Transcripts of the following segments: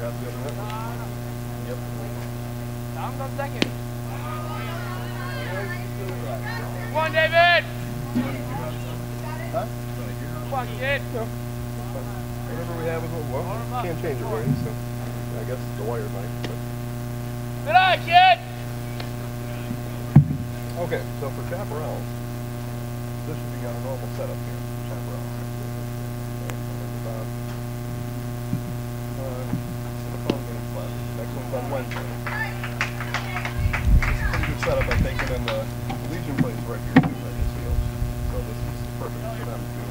grab the other net. Yep. Tom goes second. Come on, David! Huh? Come on, kid. No. Whatever we have is what we want. Can't change it really, so I guess the wire might. But. Good eye, kid! Okay, so for chaparrals, this should be our normal setup here for chaparrals. Next one's on Wednesday. It's a pretty good setup. I'm taking in the Legion place right here too, in this field. So this is perfect for them too.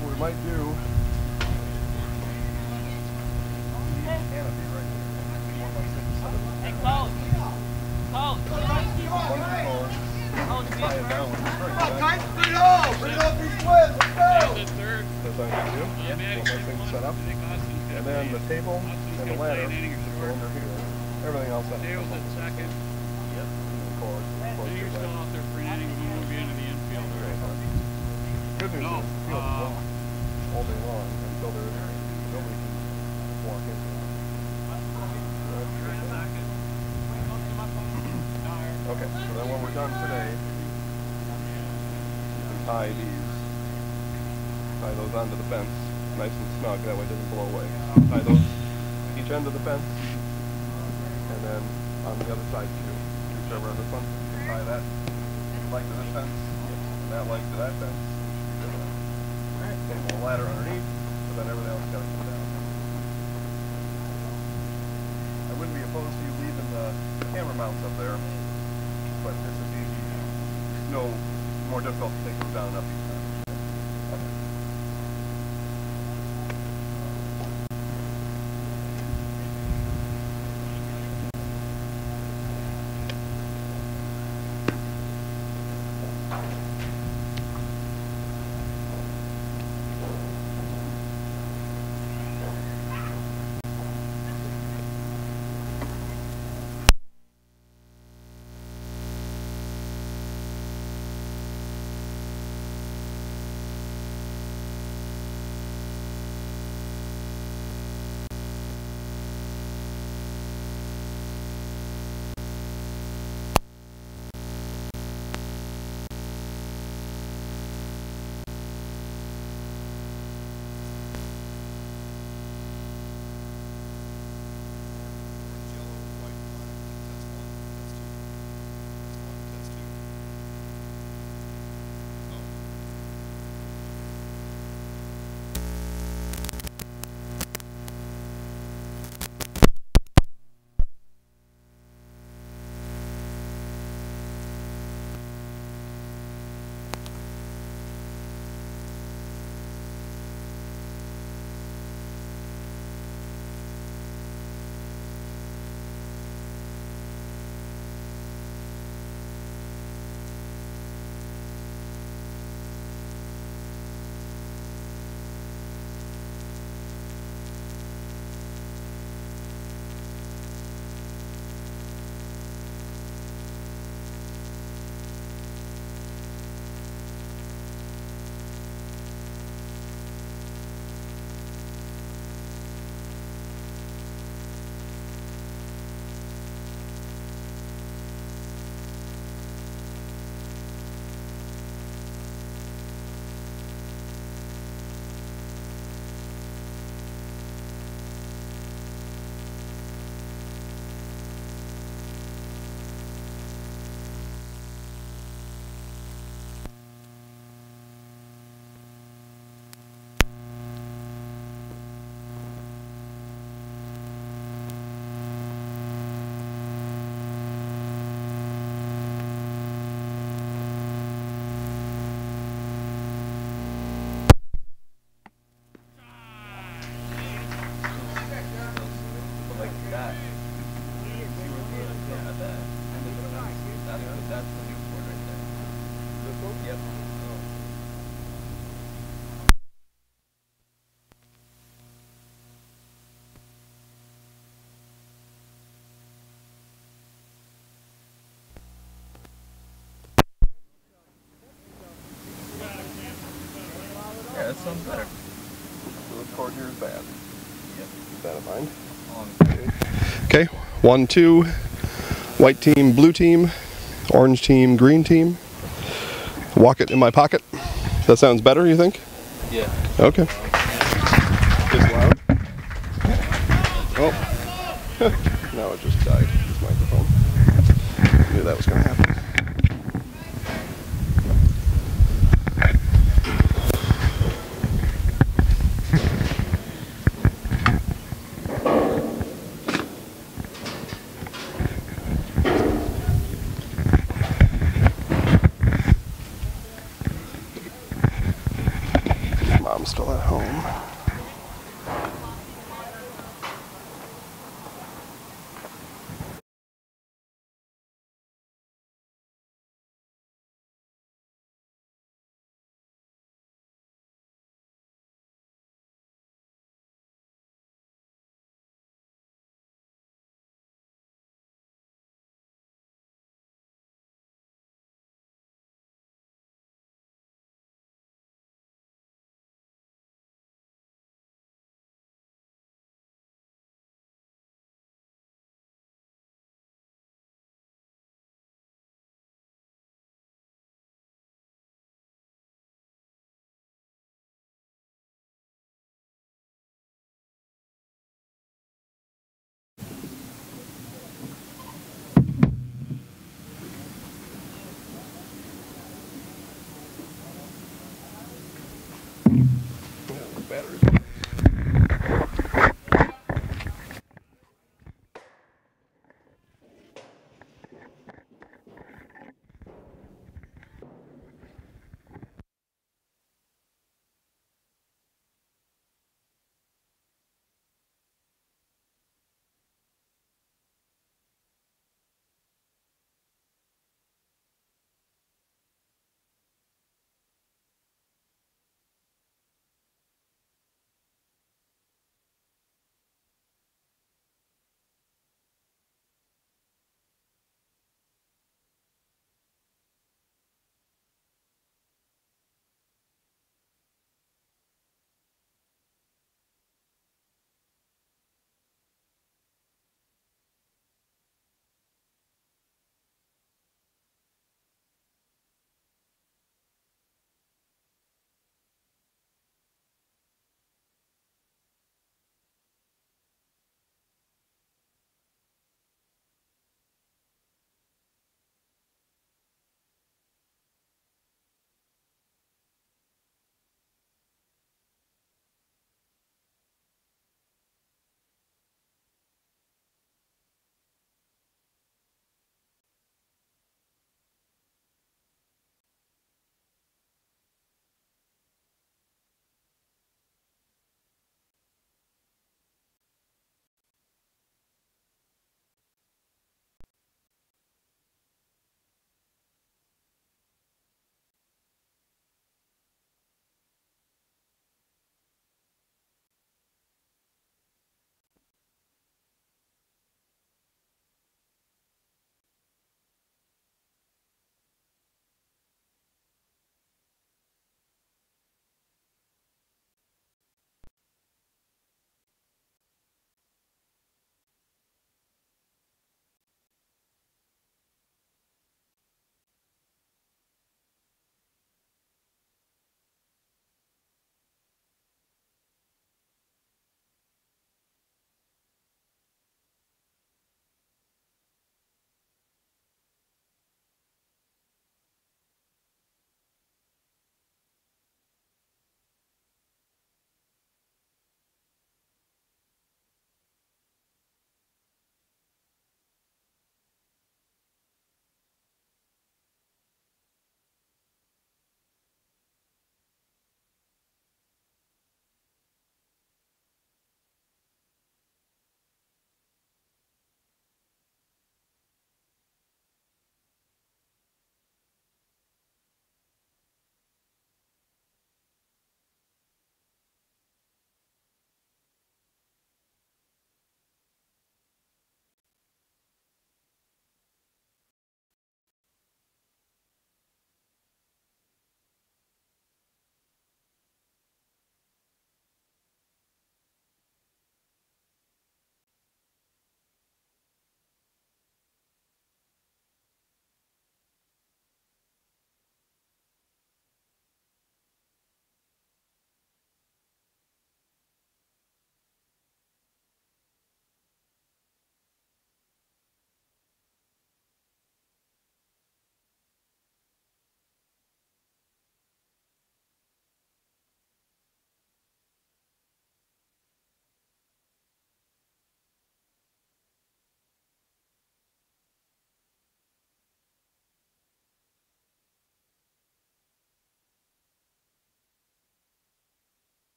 What we might do, canopy right here. One like this setup. Hey, close. Close. Tie it down with the string. Bring it up, these wins, let's go! That's what I'm going to do. One more thing set up. And then the table and the ladder go under here. Everything else has to Table's at second. Yep. So you're still out there for an inning, you won't be into the infield. Good news is the field is long all day long until nobody can walk into it. Okay, so then when we're done today, you can tie those onto the fence, nice and snug, that way it doesn't blow away. Tie those each end of the fence, and then on the other side too. Whichever on this one, tie that leg to this fence, and that leg to that fence. And a ladder underneath, but then everything else got to come down. I wouldn't be opposed to you leaving the camera mounts up there, but this is easy. No more difficult to take them down and up each time. Okay. That's the new board right there. This one? Yep. Yeah, that sounds better. So this cord here is bad. Keep that in mind. Okay, 1, 2, white team, blue team, orange team, green team. Walk it in my pocket. That sounds better, you think? Yeah. Okay. Is loud. Oh, now it just died, this microphone. Knew that was going to happen. Mom's still at home. Batteries.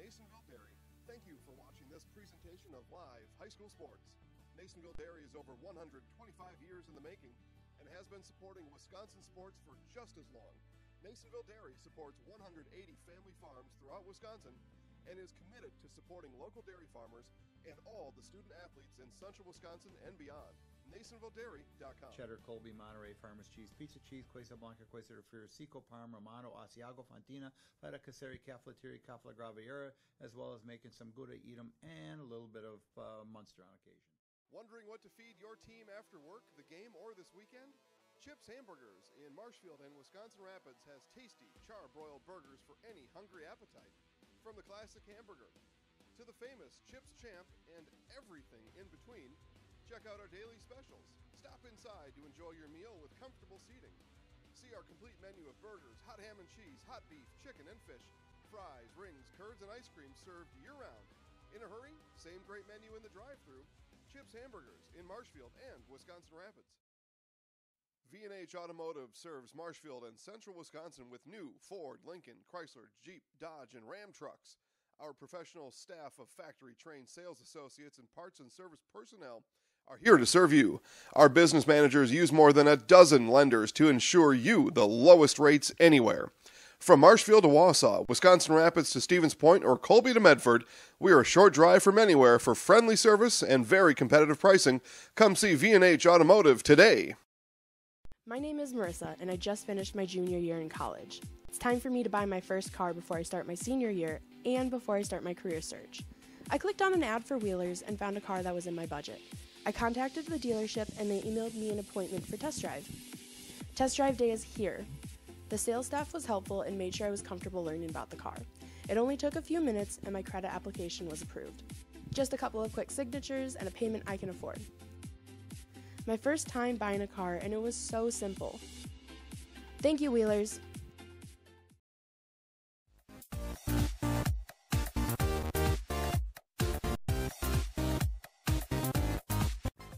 Masonville Dairy, thank you for watching this presentation of live high school sports. Masonville Dairy is over 125 years in the making and has been supporting Wisconsin sports for just as long. Masonville Dairy supports 180 family farms throughout Wisconsin and is committed to supporting local dairy farmers and all the student athletes in central Wisconsin and beyond. MasonvilleDairy.com. Cheddar, Colby, Monterey, Farmers Cheese, Pizza Cheese, Quesa Blanca, Quesa de Friar, Seco, Parma, Romano, Asiago, Fontina, Feta Caseri, Cafaleteria, Cafla Graviera, as well as making some Gouda, Edam, and a little bit of Munster on occasion. Wondering what to feed your team after work, the game, or this weekend? Chips Hamburgers in Marshfield and Wisconsin Rapids has tasty, char-broiled burgers for any hungry appetite. From the classic hamburger to the famous Chips Champ and everything in between, check out our daily specials. Stop inside to enjoy your meal with comfortable seating. See our complete menu of burgers, hot ham and cheese, hot beef, chicken and fish, fries, rings, curds, and ice cream served year-round. In a hurry? Same great menu in the drive-thru. Chips Hamburgers in Marshfield and Wisconsin Rapids. V&H Automotive serves Marshfield and central Wisconsin with new Ford, Lincoln, Chrysler, Jeep, Dodge, and Ram trucks. Our professional staff of factory-trained sales associates and parts and service personnel are here to serve you. Our business managers use more than a dozen lenders to ensure you the lowest rates anywhere. From Marshfield to Wausau, Wisconsin Rapids to Stevens Point, or Colby to Medford, we are a short drive from anywhere for friendly service and very competitive pricing. Come see V&H Automotive today. My name is Marissa, and I just finished my junior year in college. It's time for me to buy my first car before I start my senior year and before I start my career search. I clicked on an ad for Wheelers and found a car that was in my budget. I contacted the dealership and they emailed me an appointment for test drive. Test drive day is here. The sales staff was helpful and made sure I was comfortable learning about the car. It only took a few minutes and my credit application was approved. Just a couple of quick signatures and a payment I can afford. My first time buying a car, and it was so simple. Thank you, Wheelers.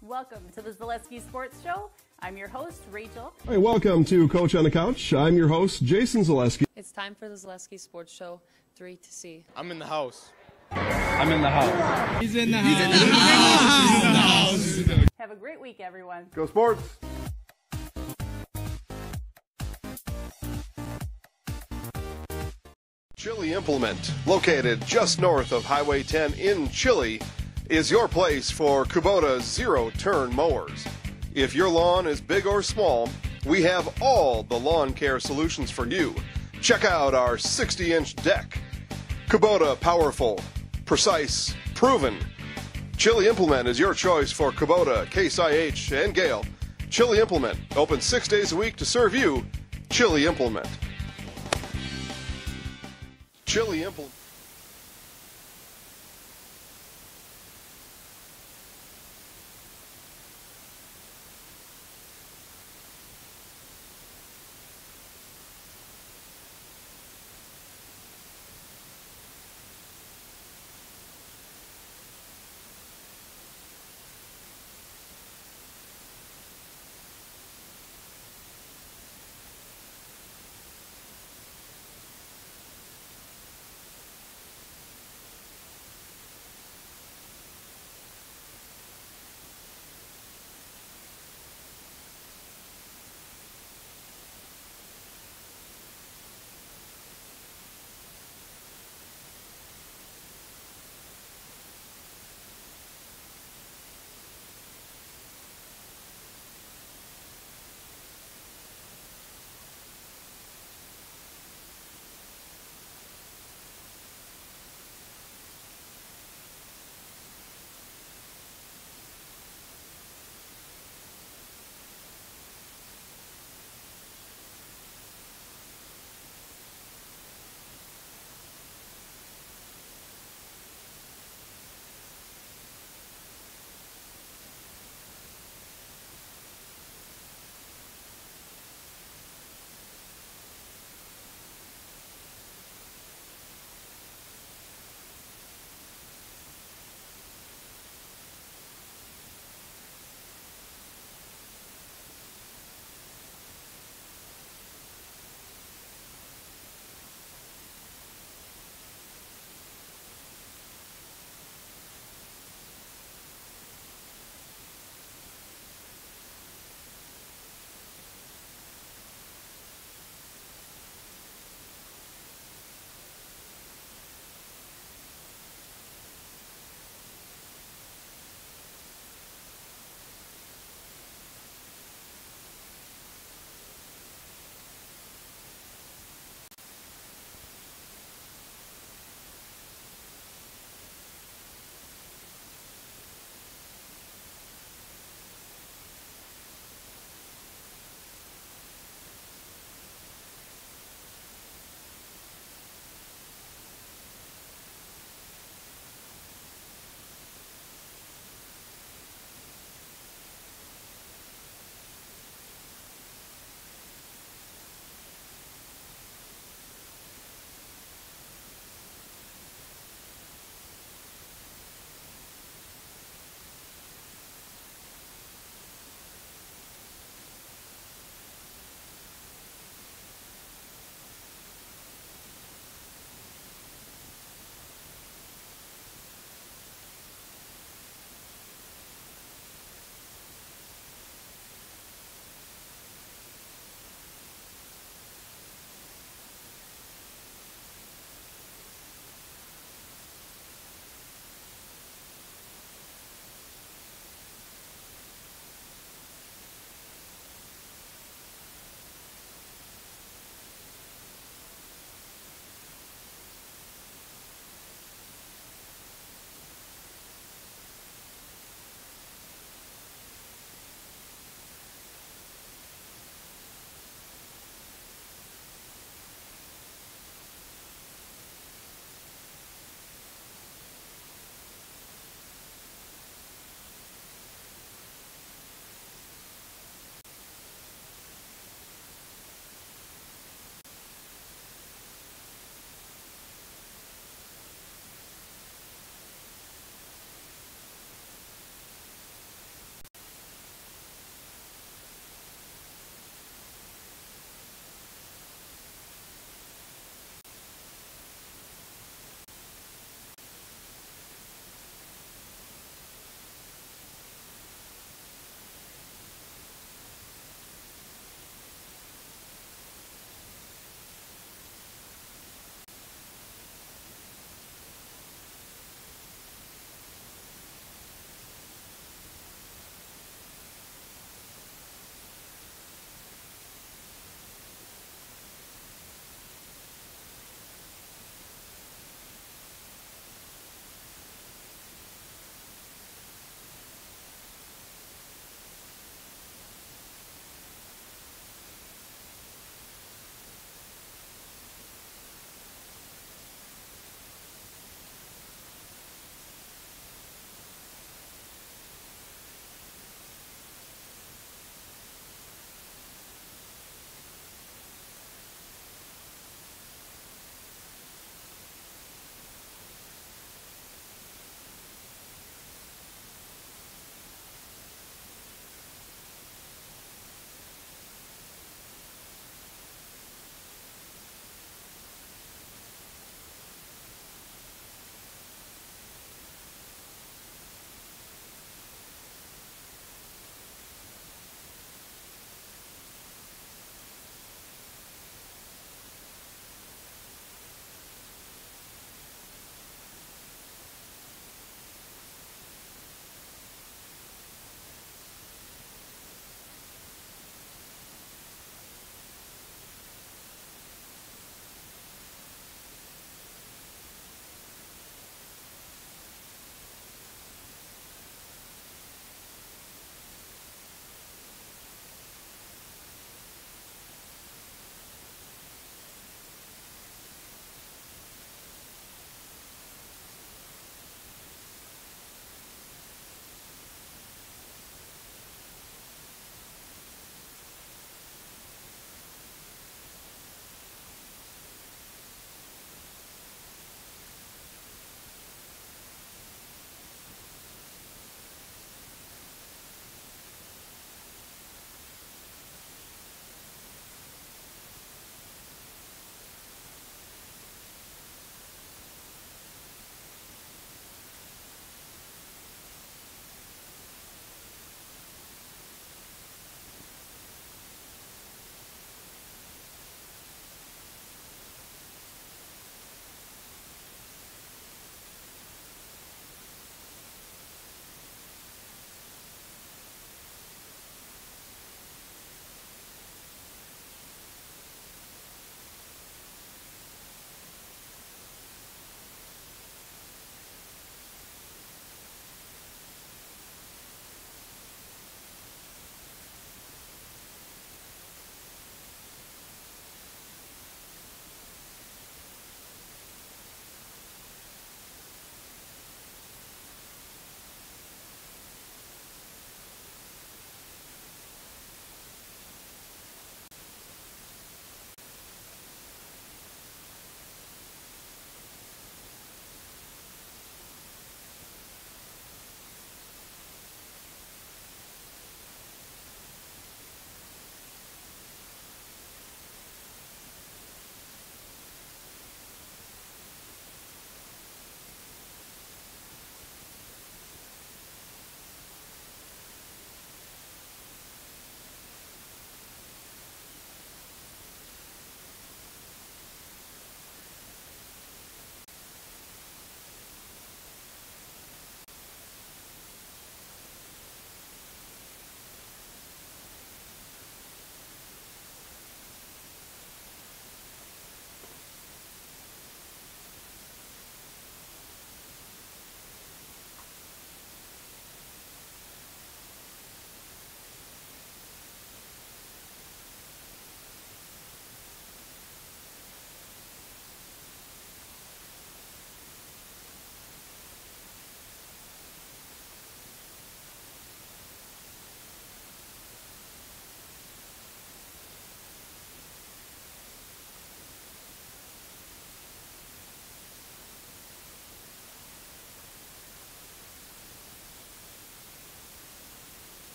Welcome to the Zaleski Sports Show. I'm your host, Rachel. Hey, welcome to Coach on the Couch. I'm your host, Jason Zaleski. It's time for the Zaleski Sports Show 3 to C. I'm in the house. I'm in the house. He's in the house. He's in the house. Have a great week, everyone. Go Sports! Chili Implement, located just north of Highway 10 in Chili, is your place for Kubota zero-turn mowers. If your lawn is big or small, we have all the lawn care solutions for you. Check out our 60-inch deck. Kubota powerful, precise, proven. Chili Implement is your choice for Kubota, Case IH, and Gale. Chili Implement, open 6 days a week to serve you. Chili Implement. Chili Implement.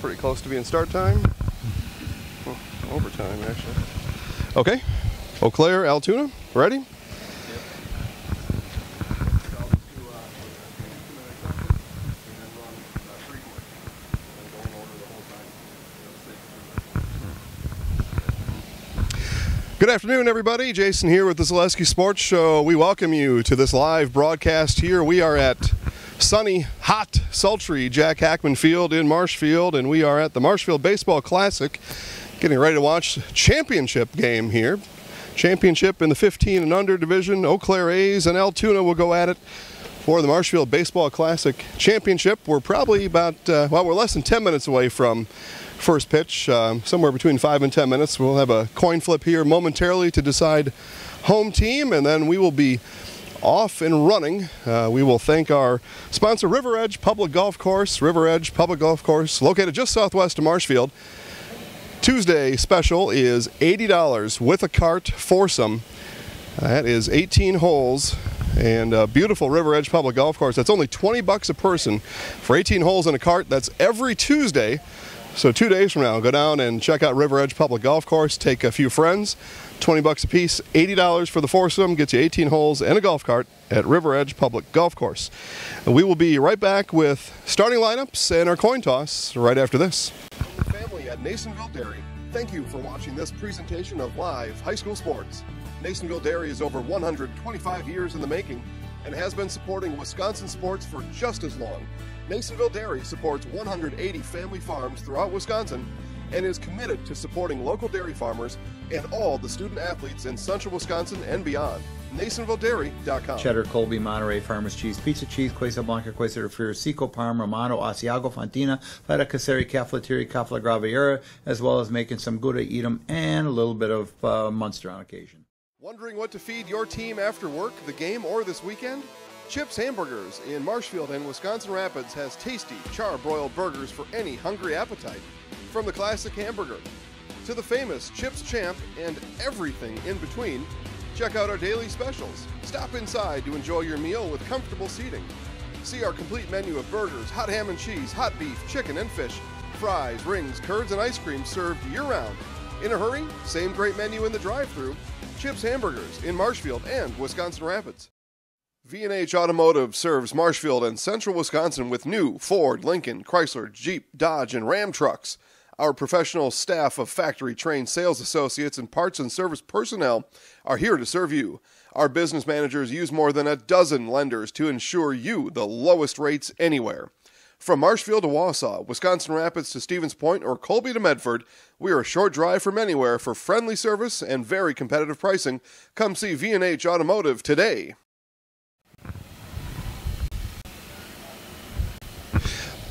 pretty close to being start time. Well, overtime, actually. Okay, Eau Claire, Altoona, ready? Good afternoon, everybody. Jason here with the Zaleski Sports Show. We welcome you to this live broadcast here. We are at sunny, hot, sultry Jack Hackman Field in Marshfield, and we are at the Marshfield Baseball Classic, getting ready to watch championship game here. Championship in the 15 and under division. Eau Claire A's and Altoona will go at it for the Marshfield Baseball Classic Championship. We're probably about, well, we're less than 10 minutes away from first pitch, somewhere between 5 and 10 minutes. We'll have a coin flip here momentarily to decide home team, and then we will be off and running. We will thank our sponsor, River Edge Public Golf Course. River Edge Public Golf Course, located just southwest of Marshfield. Tuesday special is $80 with a cart foursome. That is 18 holes. And beautiful River Edge Public Golf Course. That's only $20 a person for 18 holes in a cart. That's every Tuesday. So 2 days from now, go down and check out River Edge Public Golf Course. Take a few friends, $20 a piece, $80 for the foursome, gets you 18 holes and a golf cart at River Edge Public Golf Course. And we will be right back with starting lineups and our coin toss right after this. Family at Nasonville Dairy, thank you for watching this presentation of live high school sports. Nasonville Dairy is over 125 years in the making and has been supporting Wisconsin sports for just as long. Nasonville Dairy supports 180 family farms throughout Wisconsin and is committed to supporting local dairy farmers and all the student athletes in central Wisconsin and beyond. NasonvilleDairy.com. Cheddar, Colby, Monterey, Farmers Cheese, Pizza Cheese, Quesa Blanca, Quesa de Friar, Seco, Parma, Romano, Asiago, Fontina, Feta Caseri, Cafetieri, Cafla Graviera, as well as making some Gouda, Edam, and a little bit of Munster on occasion. Wondering what to feed your team after work, the game, or this weekend? Chips Hamburgers in Marshfield and Wisconsin Rapids has tasty, char-broiled burgers for any hungry appetite. From the classic hamburger to the famous Chips Champ and everything in between, check out our daily specials. Stop inside to enjoy your meal with comfortable seating. See our complete menu of burgers, hot ham and cheese, hot beef, chicken and fish, fries, rings, curds, and ice cream served year-round. In a hurry? Same great menu in the drive-thru. Chips Hamburgers in Marshfield and Wisconsin Rapids. V&H Automotive serves Marshfield and central Wisconsin with new Ford, Lincoln, Chrysler, Jeep, Dodge, and Ram trucks. Our professional staff of factory-trained sales associates and parts and service personnel are here to serve you. Our business managers use more than a dozen lenders to ensure you the lowest rates anywhere. From Marshfield to Wausau, Wisconsin Rapids to Stevens Point, or Colby to Medford, we are a short drive from anywhere for friendly service and very competitive pricing. Come see V&H Automotive today.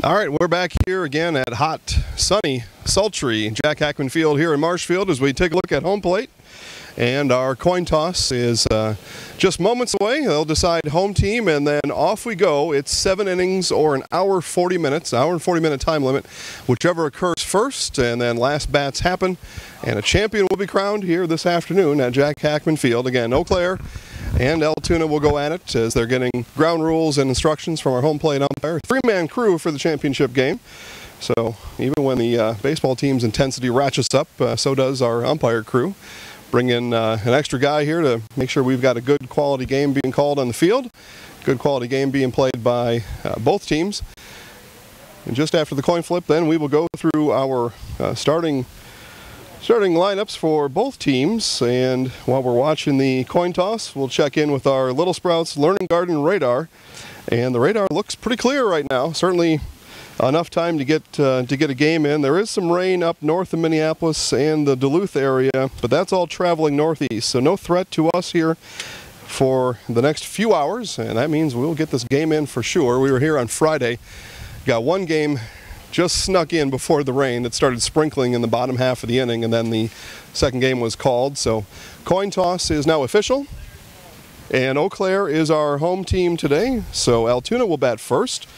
All right, we're back here again at hot, sunny, sultry Jack Hackman Field here in Marshfield as we take a look at home plate. And our coin toss is just moments away. They'll decide home team, and then off we go. It's 7 innings or an hour 40 minutes, hour and 40-minute time limit, whichever occurs first, and then last bats happen. And a champion will be crowned here this afternoon at Jack Hackman Field. Again, Eau Claire and Altoona will go at it as they're getting ground rules and instructions from our home plate umpire. 3-man crew for the championship game. So even when the baseball team's intensity ratchets up, so does our umpire crew. Bring in an extra guy here to make sure we've got a good quality game being called on the field. Good quality game being played by both teams. And just after the coin flip, then we will go through our starting lineups for both teams. And while we're watching the coin toss, we'll check in with our Little Sprouts Learning Garden radar. And the radar looks pretty clear right now. Certainly enough time to get a game in. There is some rain up north of Minneapolis and the Duluth area, but that's all traveling northeast, so no threat to us here for the next few hours, and that means we'll get this game in for sure. We were here on Friday, got one game just snuck in before the rain that started sprinkling in the bottom half of the inning, and then the second game was called. So coin toss is now official, and Eau Claire is our home team today, so Altoona will bat first.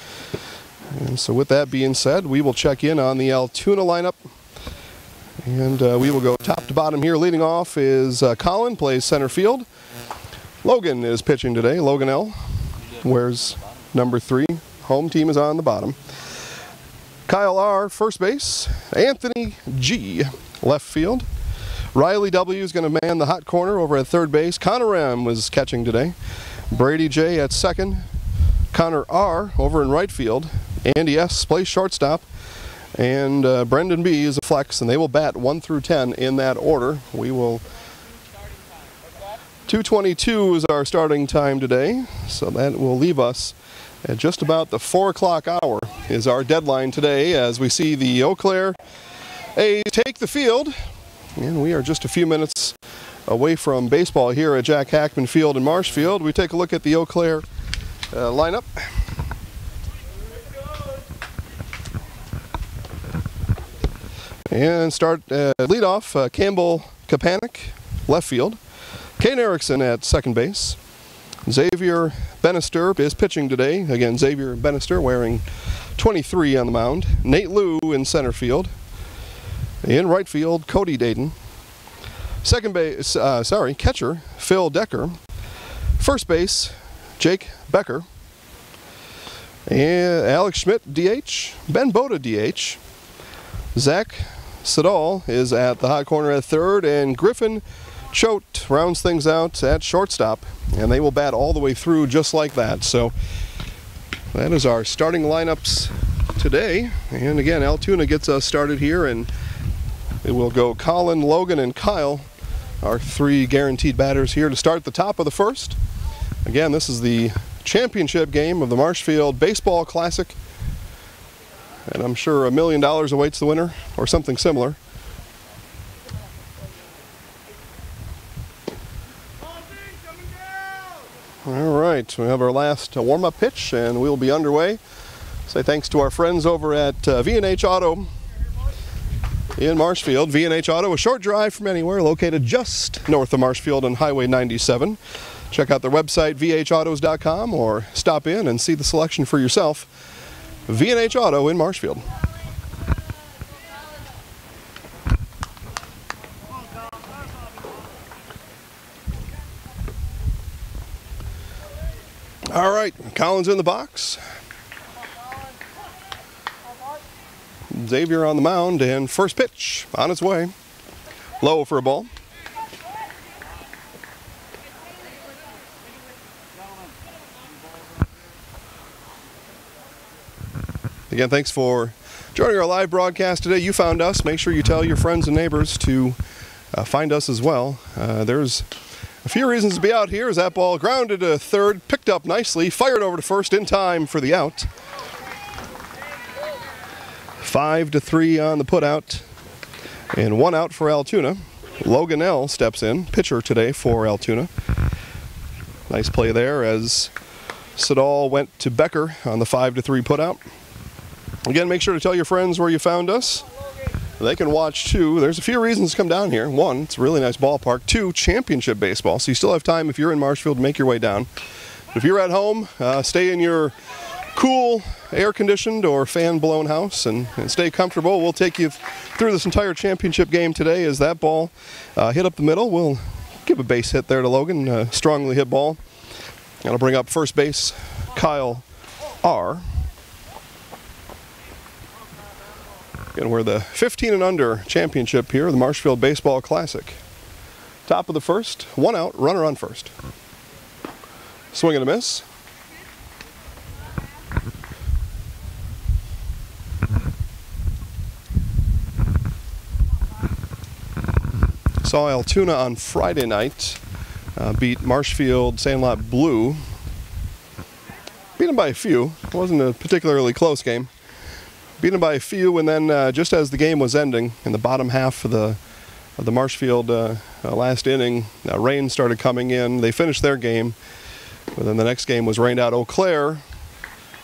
And so with that being said, we will check in on the Altoona lineup. And we will go top to bottom here. Leading off is Colin, plays center field. Logan is pitching today. Logan L. wears number 3. Home team is on the bottom. Kyle R., first base. Anthony G., left field. Riley W. is going to man the hot corner over at third base. Connor M. was catching today. Brady J. at second. Connor R. over in right field. Andy S. plays shortstop. And Brendan B. is a flex, and they will bat 1 through 10 in that order. We will... 2:22 is our starting time today, so that will leave us at just about the 4 o'clock hour is our deadline today as we see the Eau Claire A's take the field. And we are just a few minutes away from baseball here at Jack Hackman Field in Marshfield. We take a look at the Eau Claire lineup. And start lead off Campbell Kapanik, left field. Kane Erickson at second base. Xavier Bannister is pitching today. Again, Xavier Bannister wearing 23 on the mound. Nate Liu in center field. In right field, Cody Dayton. Second base, catcher, Phil Decker. First base, Jake Becker. And Alex Schmidt, DH. Ben Boda, DH. Zach Siddall is at the hot corner at third, and Griffin Choate rounds things out at shortstop, and they will bat all the way through just like that. So that is our starting lineups today. And again, Altoona gets us started here, and it will go Colin, Logan, and Kyle, our 3 guaranteed batters here to start the top of the first. Again, this is the championship game of the Marshfield Baseball Classic, and I'm sure $1 million awaits the winner or something similar. All right, we have our last warm-up pitch, and we'll be underway. Say thanks to our friends over at V&H Auto in Marshfield. V&H Auto, a short drive from anywhere, located just north of Marshfield on Highway 97. Check out their website, vhautos.com, or stop in and see the selection for yourself. V&H Auto in Marshfield. All right, Colin's in the box. Xavier on the mound, and first pitch on its way. Low for a ball. Again, thanks for joining our live broadcast today. You found us. Make sure you tell your friends and neighbors to find us as well. There's a few reasons to be out here as that ball grounded to third, picked up nicely, fired over to first in time for the out. 5-3 on the putout, and 1 out for Altoona. Logan L. steps in, pitcher today for Altoona. Nice play there as Siddall went to Becker on the 5-3 putout. Again, make sure to tell your friends where you found us. They can watch too. There's a few reasons to come down here. 1, it's a really nice ballpark. 2, championship baseball. So you still have time if you're in Marshfield to make your way down. If you're at home, stay in your cool, air-conditioned or fan-blown house and stay comfortable. We'll take you through this entire championship game today as that ball hit up the middle. We'll give a base hit there to Logan, a strongly hit ball. That'll bring up first base Kyle R. And we're the 15 and under championship here, the Marshfield Baseball Classic. Top of the first, 1 out, runner on first. Swing and a miss. Saw Altoona on Friday night beat Marshfield Sandlot Blue. Beat them by a few. It wasn't a particularly close game. Beat them by a few, and then just as the game was ending, in the bottom half of the Marshfield last inning, rain started coming in. They finished their game, but then the next game was rained out. Eau Claire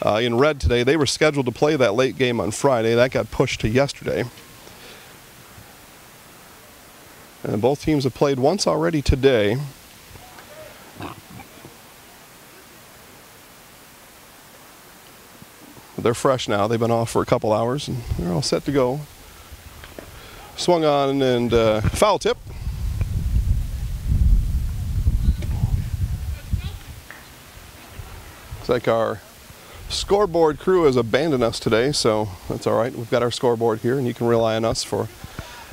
in red today. They were scheduled to play that late game on Friday. That got pushed to yesterday. And both teams have played once already today. They're fresh now. They've been off for a couple hours, and they're all set to go. Swung on and foul tip. It's like our Scoreboard crew has abandoned us today, so that's all right. We've got our scoreboard here, and you can rely on us for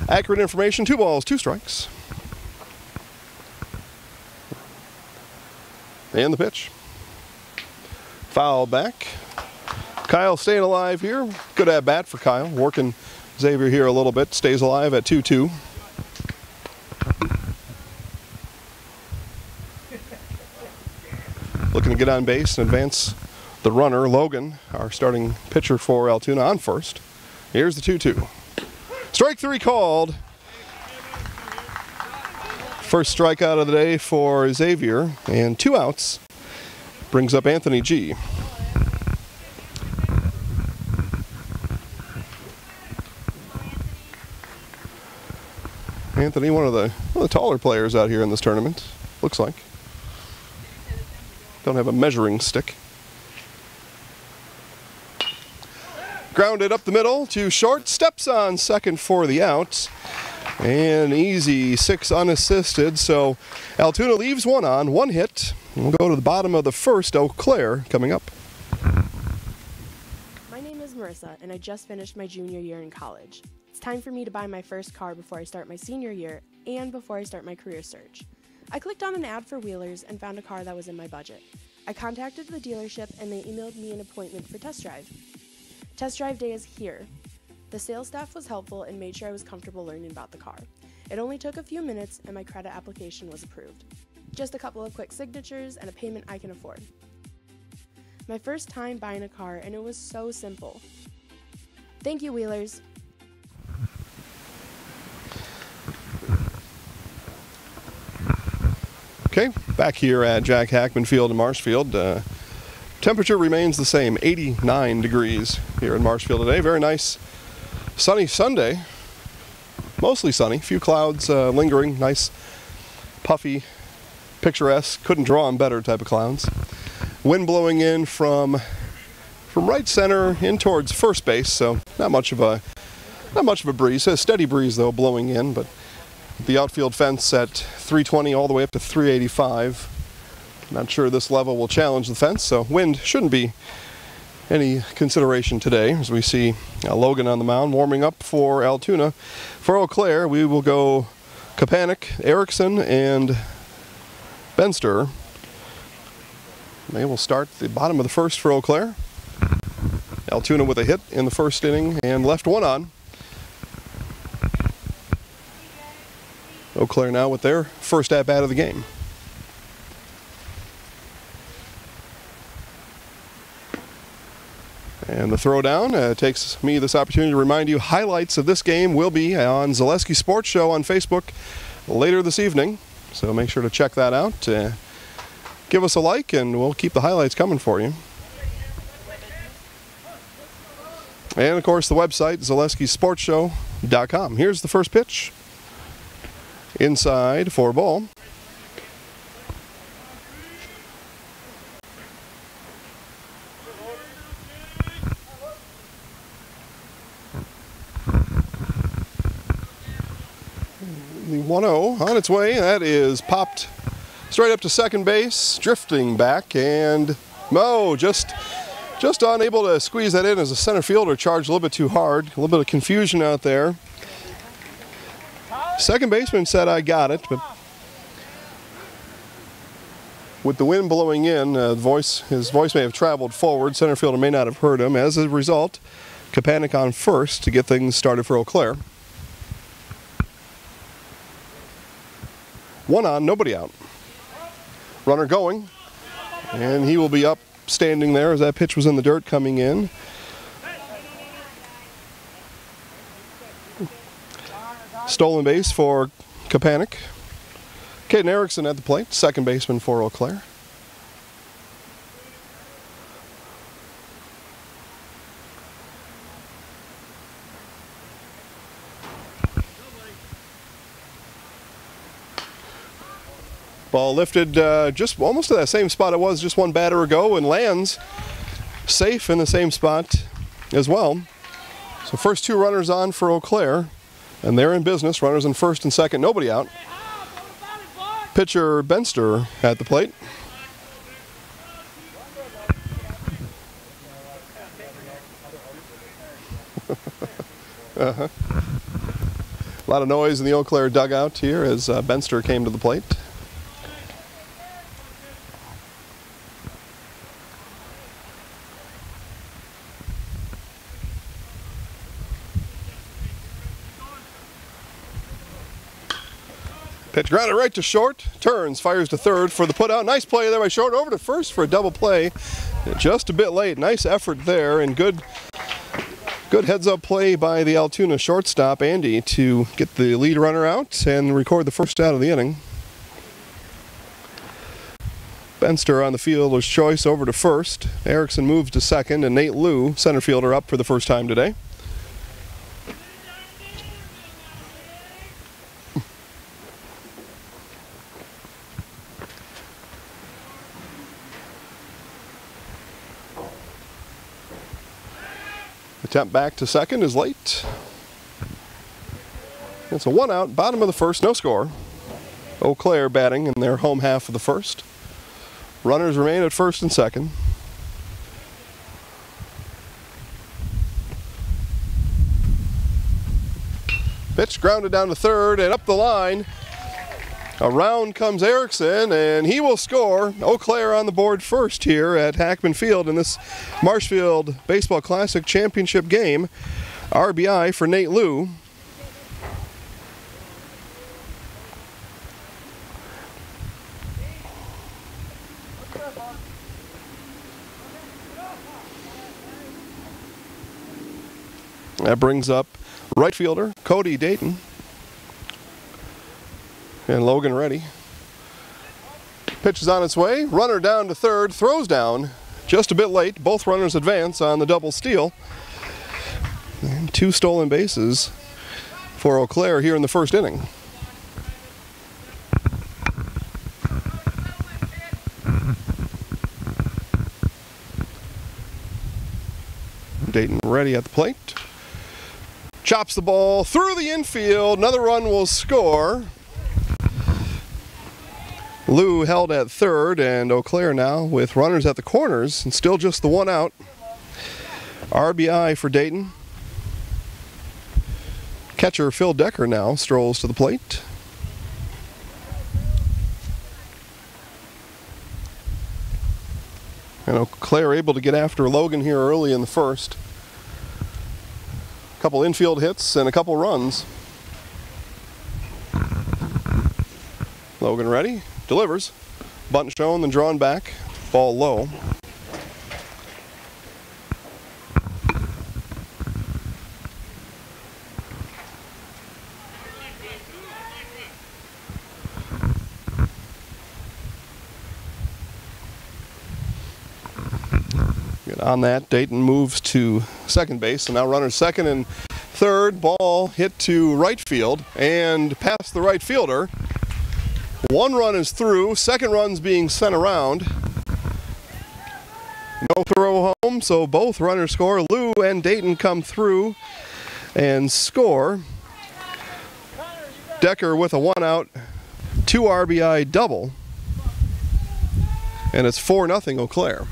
accurate information. 2 balls, 2 strikes. And the pitch. Foul back. Kyle staying alive here. Good at bat for Kyle. Working Xavier here a little bit. Stays alive at 2-2. Looking to get on base and advance the runner, Logan, our starting pitcher for Altoona, on first. Here's the 2-2. Strike 3 called. First strikeout of the day for Xavier, and 2 outs. Brings up Anthony G. Anthony, one of the taller players out here in this tournament, looks like. Don't have a measuring stick. Grounded up the middle to short. Steps on second for the out. And easy 6 unassisted. So Altoona leaves 1 on, 1 hit. We'll go to the bottom of the first. Eau Claire coming up. My name is Marissa, and I just finished my junior year in college. It's time for me to buy my first car before I start my senior year and before I start my career search. I clicked on an ad for Wheelers and found a car that was in my budget. I contacted the dealership and they emailed me an appointment for test drive. Test drive day is here. The sales staff was helpful and made sure I was comfortable learning about the car. It only took a few minutes and my credit application was approved. Just a couple of quick signatures and a payment I can afford. My first time buying a car, and it was so simple. Thank you, Wheelers. Okay, back here at Jack Hackman Field in Marshfield. Temperature remains the same, 89 degrees here in Marshfield today. Very nice sunny Sunday. Mostly sunny, few clouds lingering, nice puffy, picturesque, couldn't draw them better type of clouds. Wind blowing in from right center in towards first base, so not much of a breeze. A steady breeze though blowing in, but the outfield fence at 320 all the way up to 385. Not sure this level will challenge the fence, so wind shouldn't be any consideration today. As we see Logan on the mound warming up for Altoona. For Eau Claire, we will go Kapanik, Erickson, and Benster. They will start the bottom of the first for Eau Claire. Altoona with a hit in the first inning and left 1 on. Eau Claire now with their first at-bat of the game. And the throwdown takes me this opportunity to remind you highlights of this game will be on Zaleski Sports Show on Facebook later this evening. So make sure to check that out. Give us a like and we'll keep the highlights coming for you. And of course the website, ZaleskiSportsShow.com. Here's the first pitch. Inside for a ball. The 1-0 on its way. That is popped straight up to second base, drifting back, and Mo just unable to squeeze that in as a center fielder charged a little bit too hard. A little bit of confusion out there. Second baseman said, "I got it," but with the wind blowing in, his voice may have traveled forward. Center fielder may not have heard him. As a result, Kapanik on first to get things started for Eau Claire. 1 on, nobody out. Runner going, and he will be up standing there as that pitch was in the dirt coming in. Stolen base for Kapanik. Caden Erickson at the plate, second baseman for Eau Claire. Ball lifted just almost to that same spot it was just one batter ago and lands safe in the same spot as well. So first 2 runners on for Eau Claire, and they're in business. Runners in first and second, nobody out. Pitcher Benster at the plate. A lot of noise in the Eau Claire dugout here as Benster came to the plate. Pitch grounded right to short, turns, fires to third for the putout. Nice play there by short, over to first for a double play. Just a bit late, nice effort there, and good heads-up play by the Altoona shortstop, Andy, to get the lead runner out and record the first out of the inning. Benster on the fielder's choice over to first. Erickson moves to second, and Nate Liu, center fielder, up for the first time today. Attempt back to second is late. It's a one out, bottom of the first, no score. Eau Claire batting in their home half of the first. Runners remain at first and second. Pitch grounded down to third and up the line. Around comes Erickson, and he will score. Eau Claire on the board first here at Hackman Field in this Marshfield Baseball Classic Championship game. RBI for Nate Liu. That brings up right fielder Cody Dayton. And Logan ready. Pitch is on its way. Runner down to third. Throws down. Just a bit late. Both runners advance on the double steal. And 2 stolen bases for Eau Claire here in the first inning. Dayton ready at the plate. Chops the ball through the infield. Another run will score. Liu held at third, and Eau Claire now with runners at the corners and still just the one out. RBI for Dayton. Catcher Phil Decker now strolls to the plate. And Eau Claire able to get after Logan here early in the first. A couple infield hits and a couple runs. Logan ready. Delivers. Bunt shown, then drawn back. Ball low. On that, Dayton moves to second base, and now runners second and third. Ball hit to right field and past the right fielder. One run is through, second run's being sent around. No throw home, so both runners score. Liu and Dayton come through and score. Decker with a one out, 2 RBI double. And it's 4-0 Eau Claire.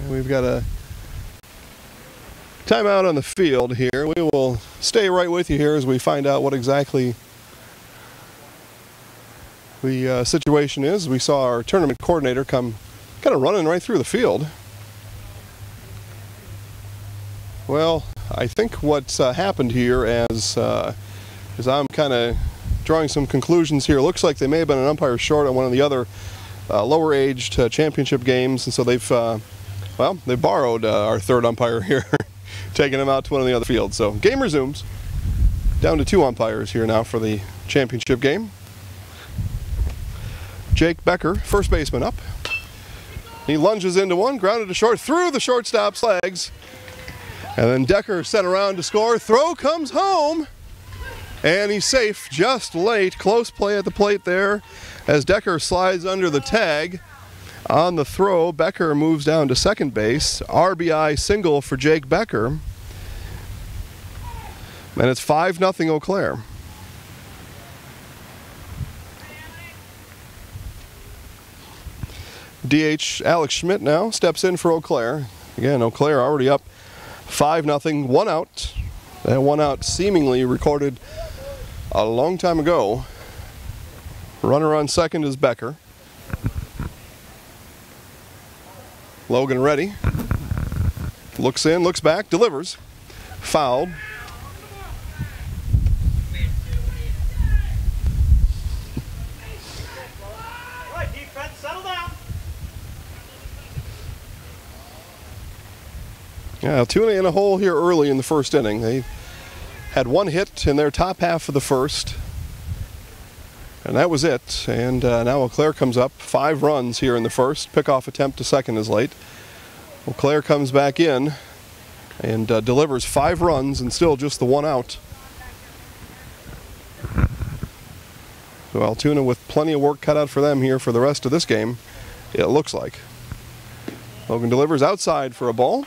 We've got a timeout on the field here. We will stay right with you here as we find out what exactly the situation is. We saw our tournament coordinator come kind of running right through the field. Well, I think what's happened here as I'm kind of drawing some conclusions here, looks like they may have been an umpire short on one of the other lower aged championship games, and so they've well, they borrowed our third umpire here, taking him out to one of the other fields. So game resumes. Down to 2 umpires here now for the championship game. Jake Becker, first baseman, up. He lunges into one, grounded to short, through the shortstop's legs. And then Decker sent around to score. Throw comes home. And he's safe just late. Close play at the plate there as Decker slides under the tag. On the throw, Becker moves down to second base. RBI single for Jake Becker. And it's 5-0 Eau Claire. DH Alex Schmidt now steps in for Eau Claire. Again, Eau Claire already up 5-0, 1 out. That 1 out seemingly recorded a long time ago. Runner on second is Becker. Logan ready. Looks in, looks back, delivers. Fouled. Yeah, Altoona in a hole here early in the first inning. They had 1 hit in their top half of the first, and that was it. And now Eau Claire comes up, 5 runs here in the first. Pickoff attempt to second is late. Eau Claire comes back in and delivers 5 runs and still just the 1 out. So Altoona with plenty of work cut out for them here for the rest of this game, it looks like. Logan delivers outside for a ball.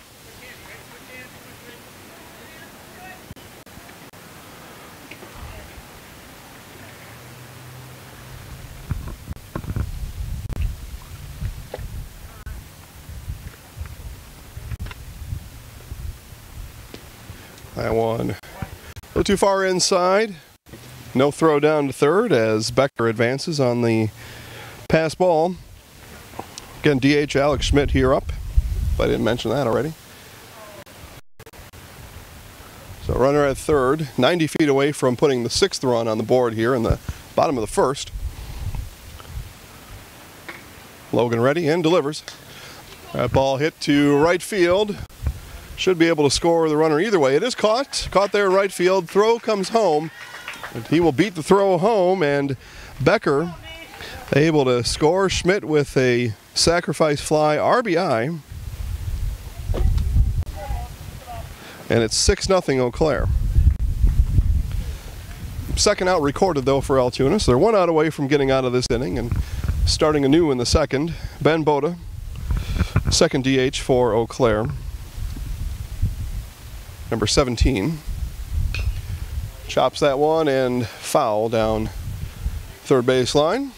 That one a little too far inside. No throw down to third as Becker advances on the pass ball. Again, DH Alex Schmidt here up, if I didn't mention that already. So runner at third, 90 feet away from putting the 6th run on the board here in the bottom of the first. Logan ready and delivers. That ball hit to right field. Should be able to score the runner either way. It is caught there in right field. Throw comes home. And he will beat the throw home, and Becker able to score. Schmidt with a sacrifice fly RBI. And it's 6-0 Eau Claire. Second out recorded though for Altoona, so they're 1 out away from getting out of this inning and starting anew in the second. Ben Boda, second DH for Eau Claire. Number 17. Chops that one and foul down third base line.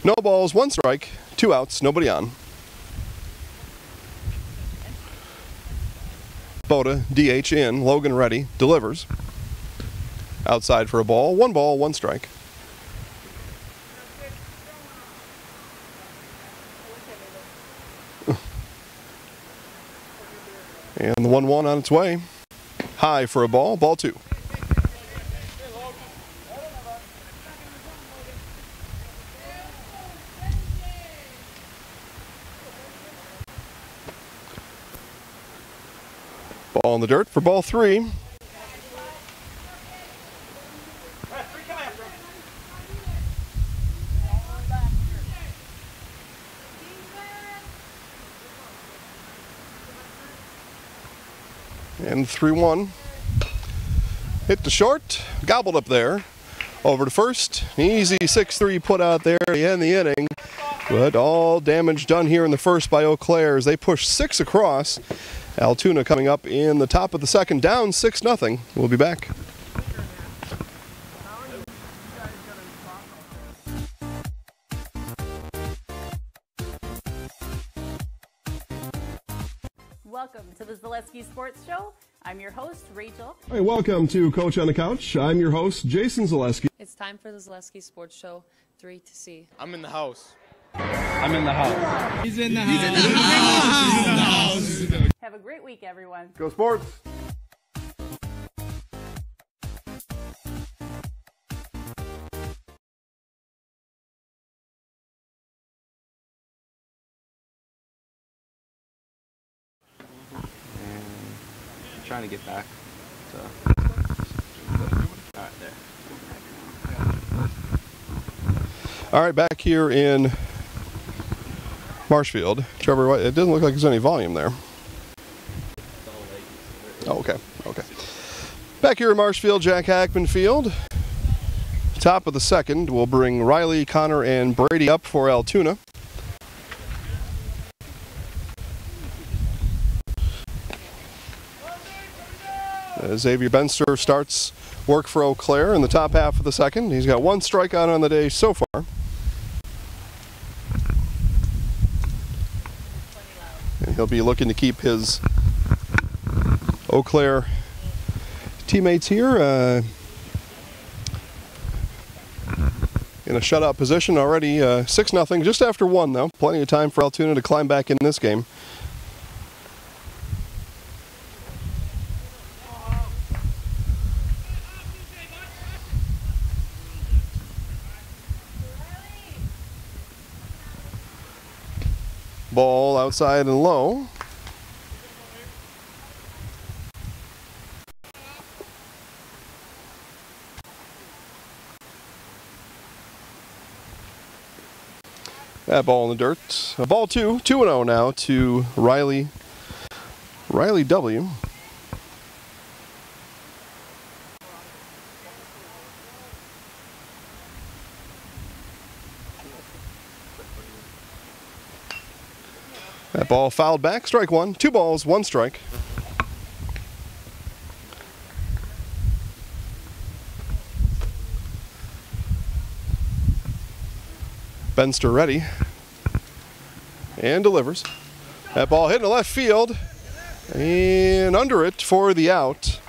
No balls, 1 strike, 2 outs, nobody on. Boda, DH in, Logan ready, delivers. Outside for a ball, 1 ball, 1 strike. And the 1-1 on its way. High for a ball, ball 2. Ball in the dirt for ball 3. And 3-1. Hit to short, gobbled up there. Over to first. Easy 6-3 put out there to end the inning. But all damage done here in the first by Eau Claire as they push 6 across. Altoona coming up in the top of the second, down 6-0. We'll be back. Welcome to the Zaleski Sports Show. I'm your host, Rachel. Hey, welcome to Coach on the Couch. I'm your host, Jason Zaleski. It's time for the Zaleski Sports Show 3-C. I'm in the house. I'm in the house. He's in the house. Have a great week, everyone. Go Sports! Trying to get back. So. Alright, there. Alright, back here in Marshfield. Trevor, it doesn't look like there's any volume there. Oh, okay, okay. Back here in Marshfield, Jack Hackman Field. Top of the second, we'll bring Riley, Connor, and Brady up for Altoona. Xavier Benster starts work for Eau Claire in the top half of the second. He's got 1 strikeout on the day so far. And he'll be looking to keep his Eau Claire teammates here in a shutout position already. 6-0, just after 1 though. Plenty of time for Altoona to climb back in this game. Ball outside and low. That ball in the dirt. Ball 2, 2-0 now to Riley W. That ball fouled back, strike 1. 2 balls, 1 strike. Benster ready. And delivers. That ball hit in the left field. And under it for the out.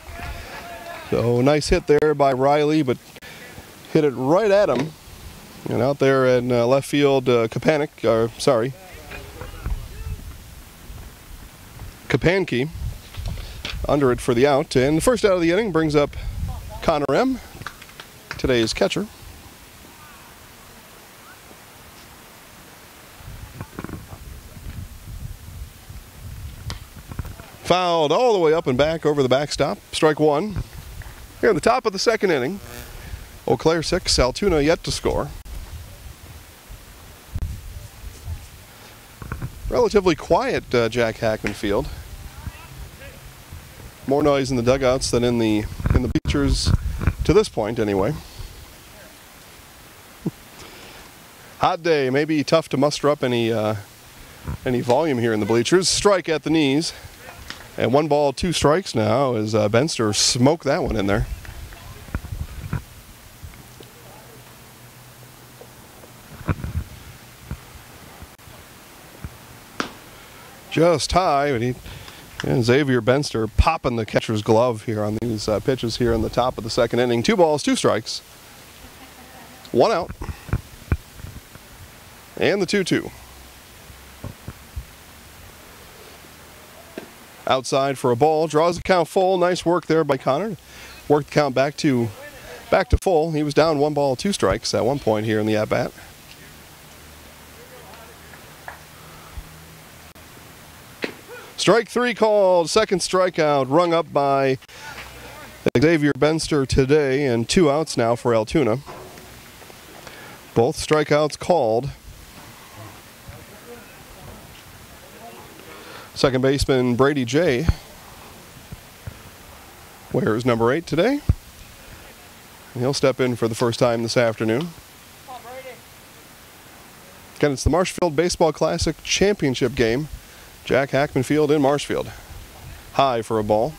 So nice hit there by Riley, but hit it right at him. And out there in left field, Kapanke under it for the out. And the first out of the inning brings up Connor M., today's catcher. Fouled all the way up and back over the backstop. Strike 1. Here in the top of the second inning. Eau Claire 6, Altoona yet to score. Relatively quiet Jack Hackman Field. More noise in the dugouts than in the bleachers to this point anyway. Hot day, maybe tough to muster up any volume here in the bleachers. Strike at the knees. And 1 ball, 2 strikes now as Benster smoked that one in there. Just high, but Xavier Benster popping the catcher's glove here on these pitches here in the top of the second inning. 2 balls, 2 strikes. 1 out. And the 2-2. Outside for a ball, draws the count full. Nice work there by Connor. Worked the count back to full. He was down 1 ball, 2 strikes at one point here in the at-bat. Strike 3 called, second strikeout rung up by Xavier Benster today, and 2 outs now for Altoona. Both strikeouts called. Second baseman Brady J. wears number 8 today. And he'll step in for the first time this afternoon. Again, it's the Marshfield Baseball Classic Championship game. Jack Hackman Field in Marshfield. High for a ball.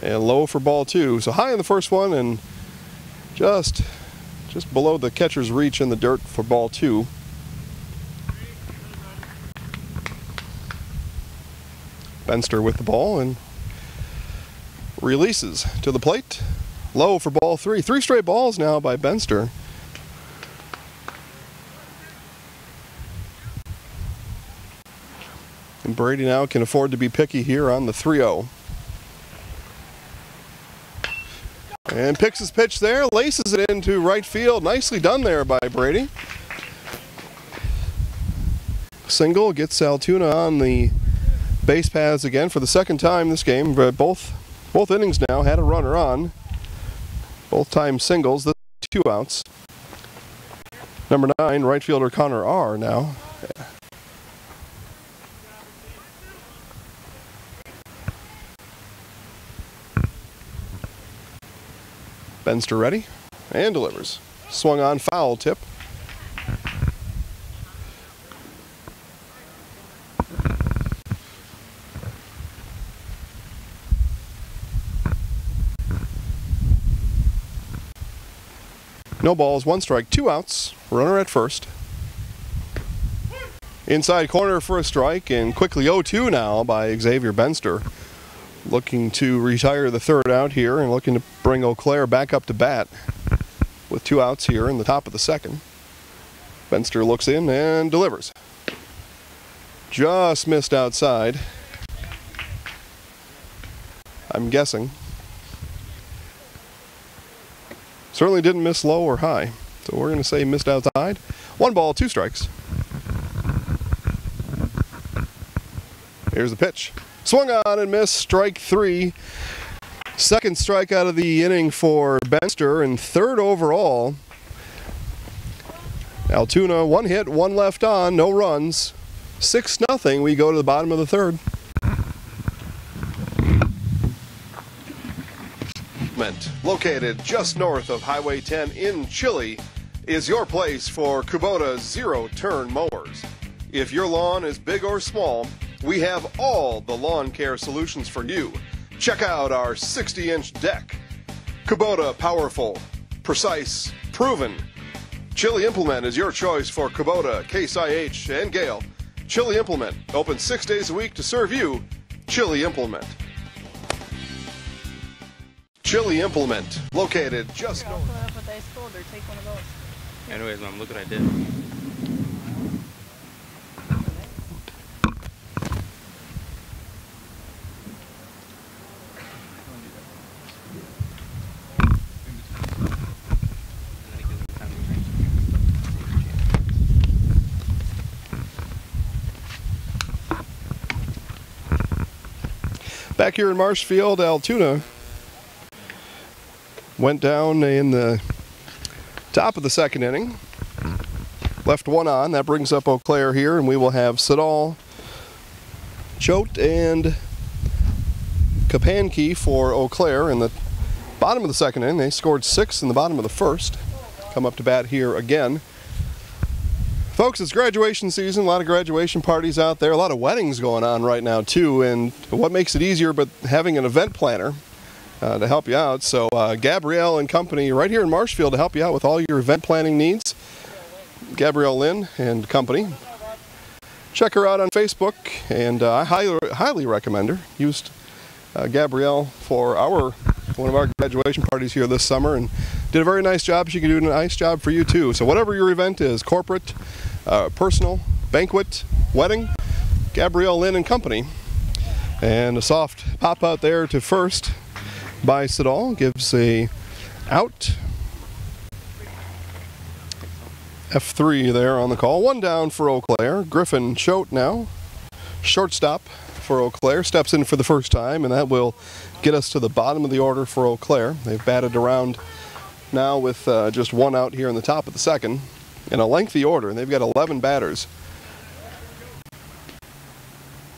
And low for ball 2. So high in the first one and just below the catcher's reach in the dirt for ball 2. Benster with the ball and releases to the plate. Low for ball 3. 3 straight balls now by Benster. And Brady now can afford to be picky here on the 3-0. And picks his pitch there, laces it into right field. Nicely done there by Brady. Single gets Altoona on the base paths again for the second time this game. Both innings now had a runner on. Both times singles, the 2 outs. Number 9, right fielder Connor R. now. Benster ready and delivers. Swung on, foul tip. No balls, 1 strike, 2 outs. Runner at first. Inside corner for a strike, and quickly 0-2 now by Xavier Benster. Looking to retire the 3rd out here and looking to bring Eau Claire back up to bat with 2 outs here in the top of the 2nd. Benster looks in and delivers. Just missed outside. I'm guessing. Certainly didn't miss low or high. So we're going to say missed outside. 1 ball, 2 strikes. Here's the pitch. Swung on and missed, strike 3. 2nd strikeout of the inning for Benster, and 3rd overall. Altoona, 1 hit, 1 left on, no runs. 6-0, we go to the bottom of the 3rd. Located just north of Highway 10 in Chile is your place for Kubota zero-turn mowers. If your lawn is big or small, we have all the lawn care solutions for you. Check out our 60-inch deck. Kubota, powerful, precise, proven. Chili Implement is your choice for Kubota, Case IH, and Gale. Chili Implement, open 6 days a week to serve you. Chili Implement. Chili Implement, located just north. Also have with ice cold or take one of those. Anyways, Mom, look what I did. Back here in Marshfield, Altoona went down in the top of the 2nd inning. Left 1 on. That brings up Eau Claire here, and we will have Siddall, Choate, and Kapanke for Eau Claire in the bottom of the 2nd inning. They scored 6 in the bottom of the 1st. Come up to bat here again. Folks, it's graduation season. A lot of graduation parties out there. A lot of weddings going on right now, too. And what makes it easier but having an event planner to help you out. So Gabrielle and company right here in Marshfield to help you out with all your event planning needs. Gabrielle Lynn and company. Check her out on Facebook, and I highly recommend her. Used Gabrielle for one of our graduation parties here this summer, and did a very nice job. She can do a nice job for you too. So whatever your event is, corporate, personal, banquet, wedding, Gabrielle Lynn and company. And a soft pop out there to first by Siddall gives a out. F3 there on the call. 1 down for Eau Claire. Griffin Choate now. Shortstop for Eau Claire. Steps in for the first time, and that will get us to the bottom of the order for Eau Claire. They've batted around now with just 1 out here in the top of the 2nd. In a lengthy order, and they've got 11 batters.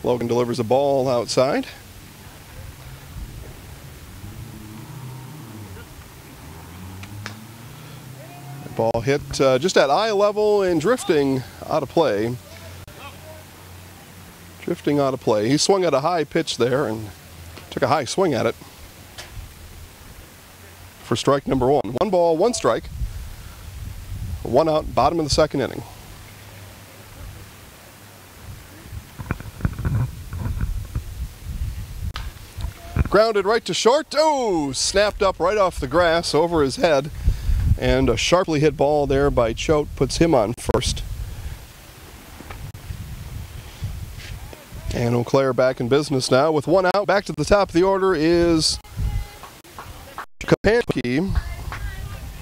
Logan delivers a ball outside. Ball hit just at eye level and drifting out of play. Drifting out of play. He swung at a high pitch there and took a high swing at it for strike number 1. 1 ball, 1 strike. 1 out, bottom of the 2nd inning. Grounded right to short. Oh, snapped up right off the grass over his head. And a sharply hit ball there by Choate puts him on first. And Eau Claire back in business now with 1 out. Back to the top of the order is Kapanke.